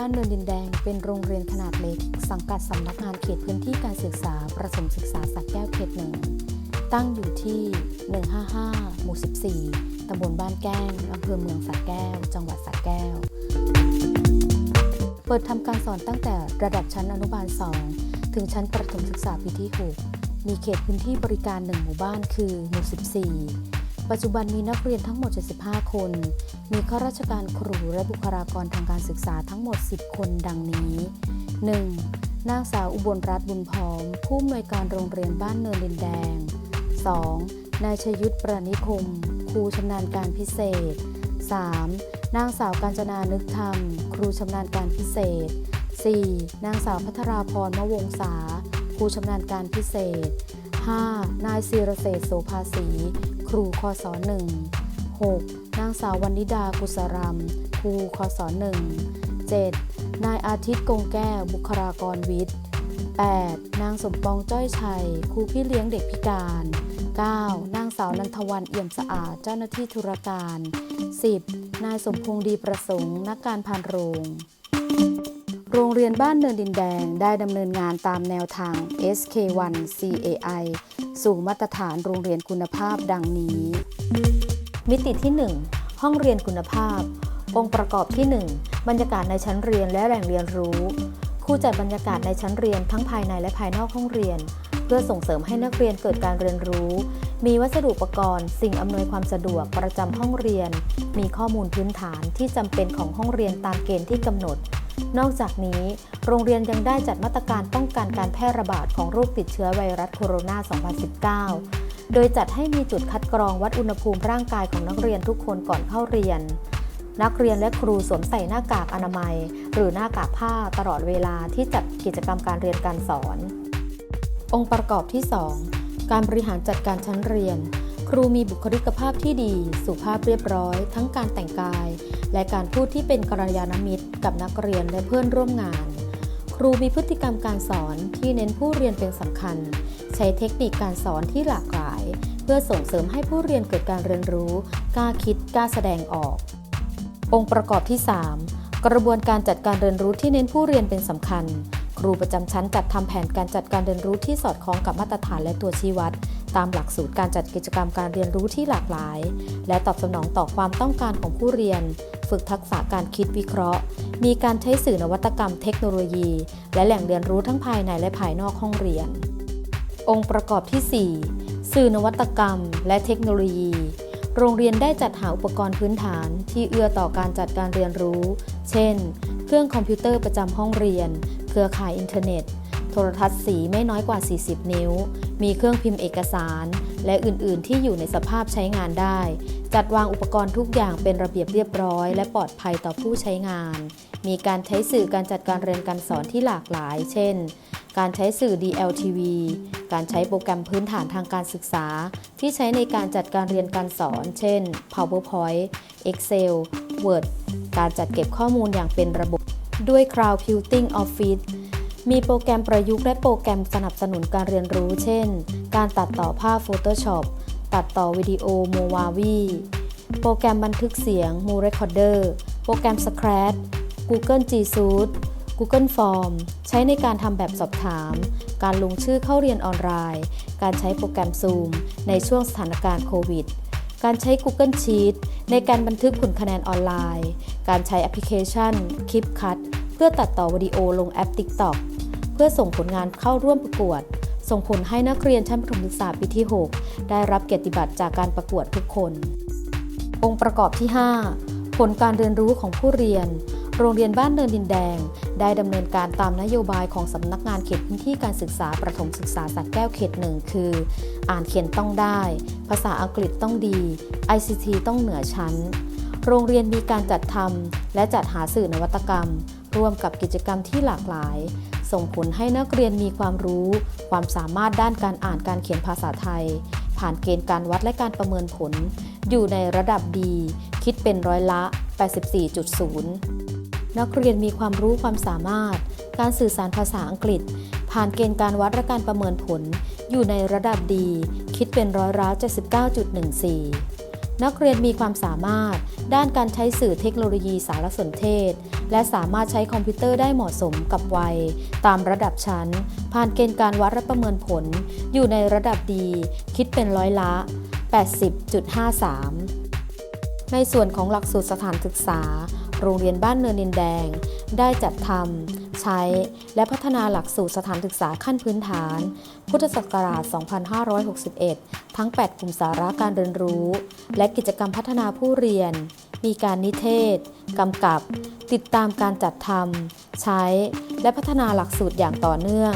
บ้านเนินดินแดงเป็นโรงเรียนขนาดเล็กสังกัดสำนักงานเขตพื้นที่การศึกษาประถมศึกษาสระแก้วเขต 1ตั้งอยู่ที่ 155 หมู่ 14 ตำบลบ้านแก้ง อำเภอเมืองสระแก้ว จังหวัดสระแก้ว เปิดทำการสอนตั้งแต่ระดับชั้นอนุบาล 2 ถึงชั้นประถมศึกษาปีที่ 6 มีเขตพื้นที่บริการ 1 หมู่บ้านคือหมู่ 14 ปัจจุบันมีนักเรียนทั้งหมด 75 คน มีข้าราชการครูและบุคลากรทางการศึกษาทั้งหมด 10 คนดังนี้ 1. นางสาวอุบลรัตน์บุญพร้อมผู้อำนวยการโรงเรียนบ้านเนินดินแดง 2. นายชยุทธ ประนิคมครูชำนาญการพิเศษ 3. นางสาวกาญจนานึกธรรมครูชำนาญการพิเศษ 4. นางสาวพัทราพร มวงศาครูชำนาญการพิเศษ 5. นายศิรเศรษฐ์โสภาสีครูคศ 1 6. นางสาววรรณิดากุศรำครูคศ 1 7. นายอาทิตย์กงแก้วบุคลากรวิทย์ 8. นางสมปองจ้อยชัยครูพี่เลี้ยงเด็กพิการ 9. นางสาวนันทวรรณเอี่ยมสะอาดเจ้าหน้าที่ธุรการ 10. นายสมพงษ์ดีประสงค์นักการพานโรงโรงเรียนบ้านเนินดินแดงได้ดำเนินงานตามแนวทาง SK1 CAI สู่มาตรฐานโรงเรียนคุณภาพดังนี้ มิติที่ 1 ห้องเรียนคุณภาพองค์ประกอบที่ 1 บรรยากาศในชั้นเรียนและแหล่งเรียนรู้ครูจัดบรรยากาศในชั้นเรียนทั้งภายในและภายนอกห้องเรียนเพื่อส่งเสริมให้นักเรียนเกิดการเรียนรู้มีวัสดุอุปกรณ์สิ่งอำนวยความสะดวกประจำห้องเรียนมีข้อมูลพื้นฐานที่จำเป็นของห้องเรียนตามเกณฑ์ที่กำหนดนอกจากนี้โรงเรียนยังได้จัดมาตรการป้องกันการแพร่ระบาดของโรคติดเชื้อไวรัสโคโรนา 2019 โดยจัดให้มีจุดคัดกรองวัดอุณหภูมิร่างกายของนักเรียนทุกคนก่อนเข้าเรียนนักเรียนและครูสวมใส่หน้ากากอนามัยหรือหน้ากากผ้าตลอดเวลาที่จัดกิจกรรมการเรียนการสอนองค์ประกอบที่ 2 การบริหารจัดการชั้นเรียนครูมีบุคลิกภาพที่ดีสุภาพเรียบร้อยทั้งการแต่งกายและการพูดที่เป็นกัลยาณมิตรกับนักเรียนและเพื่อนร่วมงานครูมีพฤติกรรมการสอนที่เน้นผู้เรียนเป็นสำคัญใช้เทคนิคการสอนที่หลากหลายเพื่อส่งเสริมให้ผู้เรียนเกิดการเรียนรู้กล้าคิดกล้าแสดงออกองค์ประกอบที่ 3 กระบวนการจัดการเรียนรู้ที่เน้นผู้เรียนเป็นสำคัญครูประจำชั้นจัดทำแผนการจัดการเรียนรู้ที่สอดคล้องกับมาตรฐานและตัวชี้วัดตามหลักสูตรการจัดกิจกรรมการเรียนรู้ที่หลากหลายและตอบสนองต่อความต้องการของผู้เรียนฝึกทักษะการคิดวิเคราะห์มีการใช้สื่อนวัตกรรมเทคโนโลยีและแหล่งเรียนรู้ทั้งภายในและภายนอกห้องเรียนองค์ประกอบที่ 4 สื่อนวัตกรรมและเทคโนโลยีโรงเรียนได้จัดหาอุปกรณ์พื้นฐานที่เอื้อต่อการจัดการเรียนรู้เช่นเครื่องคอมพิวเตอร์ประจำห้องเรียนเครือข่ายอินเทอร์เน็ตโทรทัศน์สีไม่น้อยกว่า40นิ้วมีเครื่องพิมพ์เอกสารและอื่นๆที่อยู่ในสภาพใช้งานได้จัดวางอุปกรณ์ทุกอย่างเป็นระเบียบเรียบร้อยและปลอดภัยต่อผู้ใช้งานมีการใช้สื่อการจัดการเรียนการสอนที่หลากหลายเช่นการใช้สื่อ DLTV การใช้โปรแกรมพื้นฐานทางการศึกษาที่ใช้ในการจัดการเรียนการสอนเช่น PowerPoint Excel Word การจัดเก็บข้อมูลอย่างเป็นระบบด้วย Cloud Computing Office มีโปรแกรมประยุกต์และโปรแกรมสนับสนุนการเรียนรู้เช่นการตัดต่อภาพ Photoshop ตัดต่อวิดีโอ Movavi โปรแกรมบันทึกเสียง Mu Recorder โปรแกรม Scratch Google G Suite Google Form ใช้ในการทำแบบสอบถามการลงชื่อเข้าเรียนออนไลน์การใช้โปรแกรม Zoom ในช่วงสถานการณ์โควิดการใช้ Google Sheet ในการบันทึกผลคะแนนออนไลน์การใช้แอปพลิเคชัน ClipCut เพื่อตัดต่อวิดีโอลงแอป TikTok เพื่อส่งผลงานเข้าร่วมประกวดส่งผลให้นักเรียนชั้นประถมศึกษาปีที่ 6 ได้รับเกียรติบัตรจากการประกวดทุกคนองค์ประกอบที่ 5 ผลการเรียนรู้ของผู้เรียนโรงเรียนบ้านเนินดินแดงได้ดำเนินการตามนโยบายของสำนักงานเขตพื้นที่การศึกษาประถมศึกษาสระแก้วเขต 1คืออ่านเขียนต้องได้ภาษาอังกฤษต้องดี ICT ต้องเหนือชั้นโรงเรียนมีการจัดทำและจัดหาสื่อนวัตกรรมร่วมกับกิจกรรมที่หลากหลายส่งผลให้นักเรียนมีความรู้ความสามารถด้านการอ่านการเขียนภาษาไทยผ่านเกณฑ์การวัดและการประเมินผลอยู่ในระดับดีคิดเป็นร้อยละ 84.0นักเรียนมีความรู้ความสามารถการสื่อสารภาษาอังกฤษผ่านเกณฑ์การวัดและการประเมินผลอยู่ในระดับดีคิดเป็นร้อยละ 79.14 นักเรียนมีความสามารถด้านการใช้สื่อเทคโนโลยีสารสนเทศและสามารถใช้คอมพิวเตอร์ได้เหมาะสมกับวัยตามระดับชั้นผ่านเกณฑ์การวัดและประเมินผลอยู่ในระดับดีคิดเป็นร้อยละ 80.53 ในส่วนของหลักสูตรสถานศึกษาโรงเรียนบ้านเนินดินแดงได้จัดทำใช้และพัฒนาหลักสูตรสถานศึกษาขั้นพื้นฐานพุทธศักราช 2561 ทั้ง 8 กลุ่มสาระการเรียนรู้และกิจกรรมพัฒนาผู้เรียนมีการนิเทศกำกับติดตามการจัดทำใช้และพัฒนาหลักสูตรอย่างต่อเนื่อง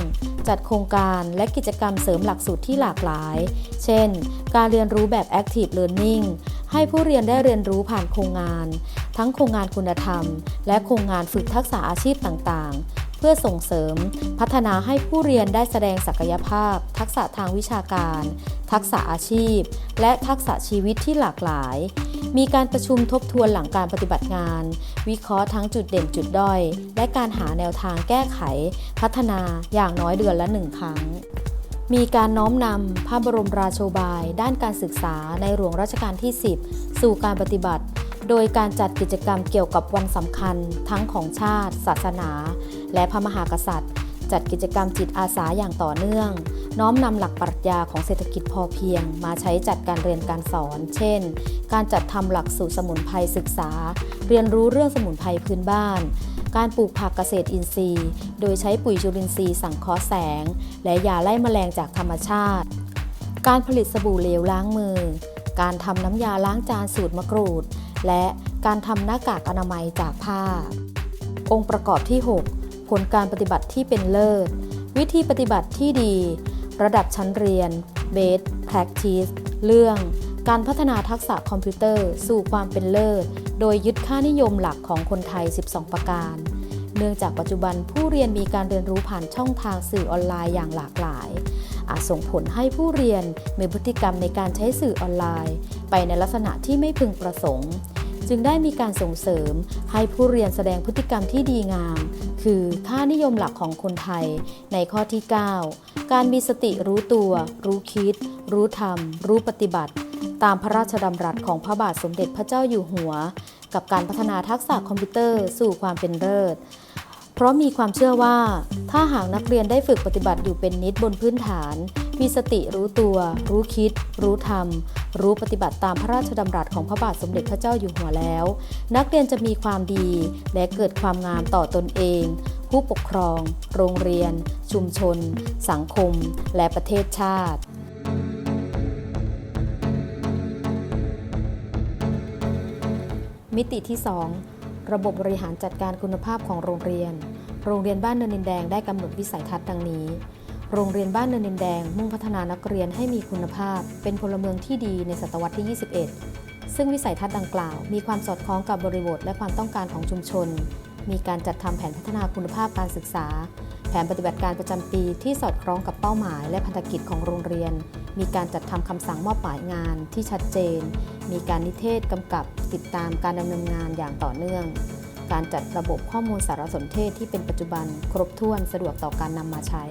จัดโครงการและกิจกรรมเสริมหลักสูตรที่หลากหลายเช่นการเรียนรู้แบบ Active Learning ให้ผู้เรียนได้เรียนรู้ผ่านโครงงานทั้งโครงงานคุณธรรมและโครงงานฝึกทักษะอาชีพต่างๆเพื่อส่งเสริมพัฒนาให้ผู้เรียนได้แสดงศักยภาพทักษะทางวิชาการทักษะอาชีพและทักษะชีวิตที่หลากหลายมีการประชุมทบทวนหลังการปฏิบัติงานวิเคราะห์ทั้งจุดเด่นจุดด้อยและการหาแนวทางแก้ไขพัฒนาอย่างน้อยเดือนละ1 ครั้งมีการน้อมนำพระบรมราโชบายด้านการศึกษาในหลวงรัชกาลที่ 10 สู่การปฏิบัติโดยการจัดกิจกรรมเกี่ยวกับวันสำคัญทั้งของชาติศาสนาและพระมหากษัตริย์จัดกิจกรรมจิตอาสาอย่างต่อเนื่องน้อมนำหลักปรัชญาของเศรษฐกิจพอเพียงมาใช้จัดการเรียนการสอนเช่นการจัดทำหลักสูตรสมุนไพรศึกษาเรียนรู้เรื่องสมุนไพรพื้นบ้านการปลูกผักเกษตรอินทรีย์โดยใช้ปุ๋ยจุลินทรีย์สังเคราะห์แสงและยาไล่แมลงจากธรรมชาติการผลิตสบู่เหลวล้างมือการทำน้ำยาล้างจานสูตรมะกรูดและการทำหน้ากากอนามัยจากผ้าองค์ประกอบที่ 6 ผลการปฏิบัติที่เป็นเลิศวิธีปฏิบัติที่ดีระดับชั้นเรียน Best Practice เรื่องการพัฒนาทักษะคอมพิวเตอร์สู่ความเป็นเลิศโดยยึดค่านิยมหลักของคนไทย 12 ประการเนื่องจากปัจจุบันผู้เรียนมีการเรียนรู้ผ่านช่องทางสื่อออนไลน์อย่างหลากหลายอาจส่งผลให้ผู้เรียนมีพฤติกรรมในการใช้สื่อออนไลน์ไปในลักษณะที่ไม่พึงประสงค์จึงได้มีการส่งเสริมให้ผู้เรียนแสดงพฤติกรรมที่ดีงามคือค่านิยมหลักของคนไทยในข้อที่ 9 การมีสติรู้ตัวรู้คิดรู้ทำรู้ปฏิบัติตามพระราชดำรัสของพระบาทสมเด็จพระเจ้าอยู่หัวกับการพัฒนาทักษะคอมพิวเตอร์สู่ความเป็นเลิศเพราะมีความเชื่อว่าถ้าหากนักเรียนได้ฝึกปฏิบัติอยู่เป็นนิดบนพื้นฐานมีสติรู้ตัวรู้คิดรู้ทำรู้ปฏิบัติตามพระราชดำรัสของพระบาทสมเด็จพระเจ้าอยู่หัวแล้วนักเรียนจะมีความดีและเกิดความงามต่อตนเองผู้ปกครองโรงเรียนชุมชนสังคมและประเทศชาติมิติที่ 2 ระบบบริหารจัดการคุณภาพของโรงเรียนบ้านเนินดินแดงได้กำหนดวิสัยทัศน์ดังนี้โรงเรียนบ้านเนินดินแดงมุ่งพัฒนานักเรียนให้มีคุณภาพเป็นพลเมืองที่ดีในศตวรรษที่ 21 ซึ่งวิสัยทัศน์ดังกล่าวมีความสอดคล้องกับบริบทและความต้องการของชุมชนมีการจัดทำแผนพัฒนาคุณภาพการศึกษาแผนปฏิบัติการประจำปีที่สอดคล้องกับเป้าหมายและพันธกิจของโรงเรียนมีการจัดทำคำสั่งมอบหมายงานที่ชัดเจนมีการนิเทศกำกับติดตามการดำเนินงานอย่างต่อเนื่องการจัดระบบข้อมูลสารสนเทศที่เป็นปัจจุบันครบถ้วนสะดวกต่อการนำมาใช้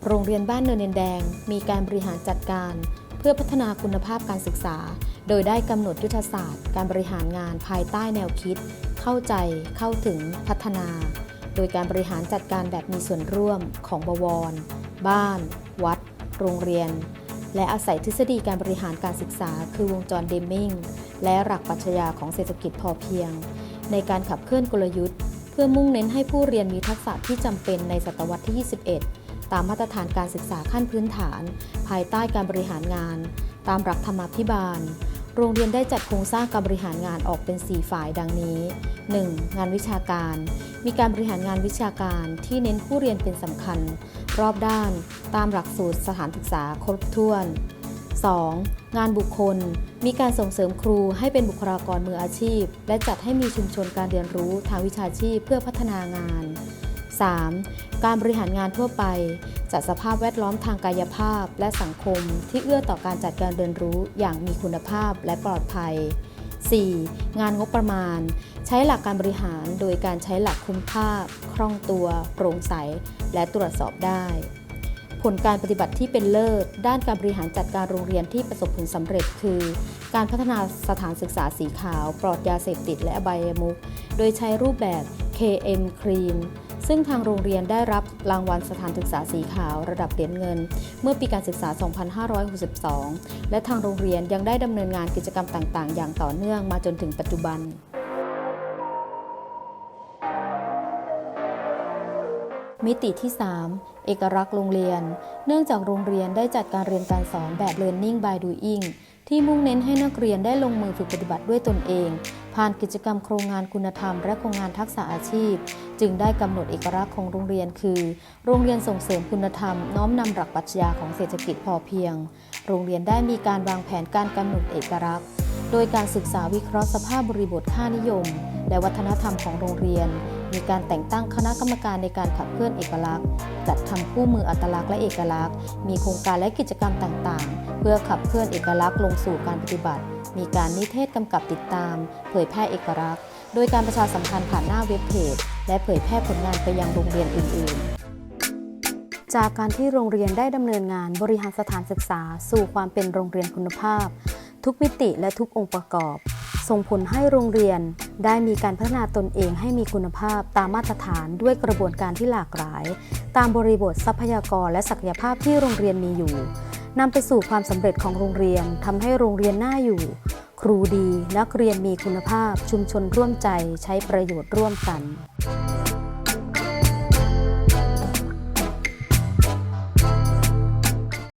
โรงเรียนบ้านเนินดินแดงมีการบริหารจัดการเพื่อพัฒนาคุณภาพการศึกษาโดยได้กำหนดยุทธศาสตร์การบริหารงานภายใต้แนวคิดเข้าใจเข้าถึงพัฒนาโดยการบริหารจัดการแบบมีส่วนร่วมของบวรบ้านวัดโรงเรียนและอาศัยทฤษฎีการบริหารการศึกษาคือวงจรเดมมิงและหลักปรัชญาของเศรษฐกิจพอเพียงในการขับเคลื่อนกลยุทธ์เพื่อมุ่งเน้นให้ผู้เรียนมีทักษะที่จำเป็นในศตวรรษที่ 21 ตามมาตรฐานการศึกษาขั้นพื้นฐานภายใต้การบริหารงานตามหลักธรรมาภิบาลโรงเรียนได้จัดโครงสร้างการบริหารงานออกเป็น 4 ฝ่ายดังนี้ 1. งานวิชาการมีการบริหารงานวิชาการที่เน้นผู้เรียนเป็นสำคัญรอบด้านตามหลักสูตรสถานศึกษาครบถ้วน 2. งานบุคคลมีการส่งเสริมครูให้เป็นบุคลากรมืออาชีพและจัดให้มีชุมชนการเรียนรู้ทางวิชาชีพเพื่อพัฒนางาน 3. การบริหารงานทั่วไปจัดสภาพแวดล้อมทางกายภาพและสังคมที่เอื้อต่อการจัดการเรียนรู้อย่างมีคุณภาพและปลอดภัย 4. งานงบประมาณใช้หลักการบริหารโดยการใช้หลักคุ้มค่าคล่องตัวโปร่งใสและตรวจสอบได้ผ ลการปฏิบัติที่เป็นเลิศด้านการบริหารจัดการโรงเรียนที่ประสบผลสำเร็จคือ การพัฒนาสถานศึกษาสีขาวปลอดยาเสพติดและอบายมุขโดยใช้รูปแบบ KM Clean ซึ่งทางโรงเรียนได้รับรางวัลสถานศึกษาสีขาวระดับเหรียญเงินเมื่อปีการศึกษา 2562 และทางโรงเรียนยังได้ดำเนินงานกิจกรรมต่างๆ อย่างต่อเนื่องมาจนถึงปัจจุบันมิติที่ 3 เอกลักษณ์โรงเรียนเนื่องจากโรงเรียนได้จัดการเรียนการสอนแบบ Learning by Doing ที่มุ่งเน้นให้นักเรียนได้ลงมือฝึกปฏิบัติด้วยตนเองผ่านกิจกรรมโครงงานคุณธรรมและโครงงานทักษะอาชีพจึงได้กำหนดเอกลักษณ์ของโรงเรียนคือโรงเรียนส่งเสริมคุณธรรมน้อมนำหลักปรัชญาของเศรษฐกิจพอเพียงโรงเรียนได้มีการวางแผนการกำหนดเอกลักษณ์โดยการศึกษาวิเคราะห์สภาพบริบทค่านิยมและวัฒนธรรมของโรงเรียนมีการแต่งตั้งคณะกรรมการในการขับเคลื่อนเอกลักษณ์จัดทำคู่มืออัตลักษณ์และเอกลักษณ์มีโครงการและกิจกรรมต่างๆเพื่อขับเคลื่อนเอกลักษณ์ลงสู่การปฏิบัติมีการนิเทศกำกับติดตามเผยแพร่เอกลักษณ์โดยการประชาสัมพันธ์ผ่านหน้าเว็บเพจและเผยแพร่ผลงานไปยังโรงเรียนอื่นๆจากการที่โรงเรียนได้ดำเนินงานบริหารสถานศึกษาสู่ความเป็นโรงเรียนคุณภาพทุกมิติและทุกองค์ประกอบส่งผลให้โรงเรียนได้มีการพัฒนาตนเองให้มีคุณภาพตามมาตรฐานด้วยกระบวนการที่หลากหลายตามบริบททรัพยากรและศักยภาพที่โรงเรียนมีอยู่นำไปสู่ความสำเร็จของโรงเรียนทำให้โรงเรียนน่าอยู่ครูดีนักเรียนมีคุณภาพชุมชนร่วมใจใช้ประโยชน์ร่วมกัน